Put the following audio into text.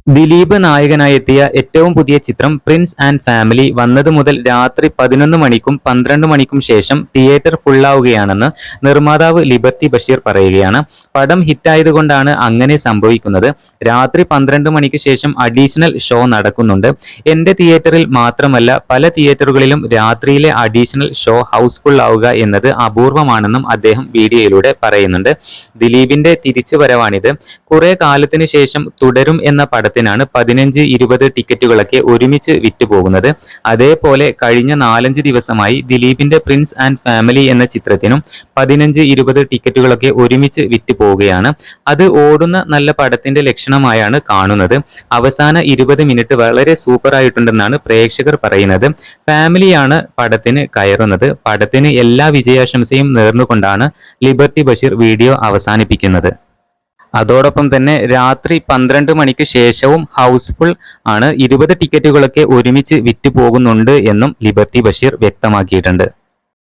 ദിലീപ് നായകനായി എത്തിയ ഏറ്റവും പുതിയ ചിത്രം പ്രിൻസ് ആൻഡ് ഫാമിലി വന്നത് മുതൽ രാത്രി 11 മണിക്കും 12 മണിക്കും ശേഷം തിയേറ്റർ ഫുള്ളാവുകയാണെന്ന് നിർമ്മാതാവ് ലിബർട്ടി ബഷീർ പറയുകയാണ്. പടം ഹിറ്റായതുകൊണ്ടാണ് അങ്ങനെ സംഭവിക്കുന്നത്. രാത്രി 12 മണിക്ക് ശേഷം അഡീഷണൽ ഷോ നടക്കുന്നുണ്ട്. എന്റെ തിയേറ്ററിൽ മാത്രമല്ല പല തിയേറ്ററുകളിലും രാത്രിയിലെ അഡീഷണൽ ഷോ ഹൗസ്ഫുൾ ആവുക എന്നത് അപൂർവമാണെന്നും അദ്ദേഹം വീഡിയോയിലൂടെ പറയുന്നുണ്ട്. ദിലീപിന്റെ തിരിച്ചുവരവാണിത്. കുറെ കാലത്തിന് ശേഷം തുടരും എന്ന പടത്തിനാണ് 15-20 ടിക്കറ്റുകളൊക്കെ ഒരുമിച്ച് വിറ്റുപോകുന്നത്. അതേപോലെ കഴിഞ്ഞ 4-5 ദിവസമായി ദിലീപിന്റെ പ്രിൻസ് ആൻഡ് ഫാമിലി എന്ന ചിത്രത്തിനും 15-20 ടിക്കറ്റുകളൊക്കെ ഒരുമിച്ച് വിറ്റുപോവുകയാണ്. അത് ഓടുന്ന നല്ല പടത്തിന്റെ ലക്ഷണമായാണ് കാണുന്നത്. അവസാന 20 മിനിറ്റ് വളരെ സൂപ്പറായിട്ടുണ്ടെന്നാണ് പ്രേക്ഷകർ പറയുന്നത്. ഫാമിലിയാണ് പടത്തിന് കയറുന്നത്. പടത്തിന് എല്ലാ വിജയാശംസയും നേർന്നുകൊണ്ടാണ് ലിബർട്ടി ബഷീർ വീഡിയോ അവസാനിപ്പിക്കുന്നത്. അതോടൊപ്പം തന്നെ രാത്രി 12 മണിക്ക് ശേഷവും ഹൗസ്ഫുൾ ആണ്. 20 ടിക്കറ്റുകളൊക്കെ ഒരുമിച്ച് വിറ്റുപോകുന്നുണ്ട് എന്നും ലിബർട്ടി ബഷീർ വ്യക്തമാക്കിയിട്ടുണ്ട്.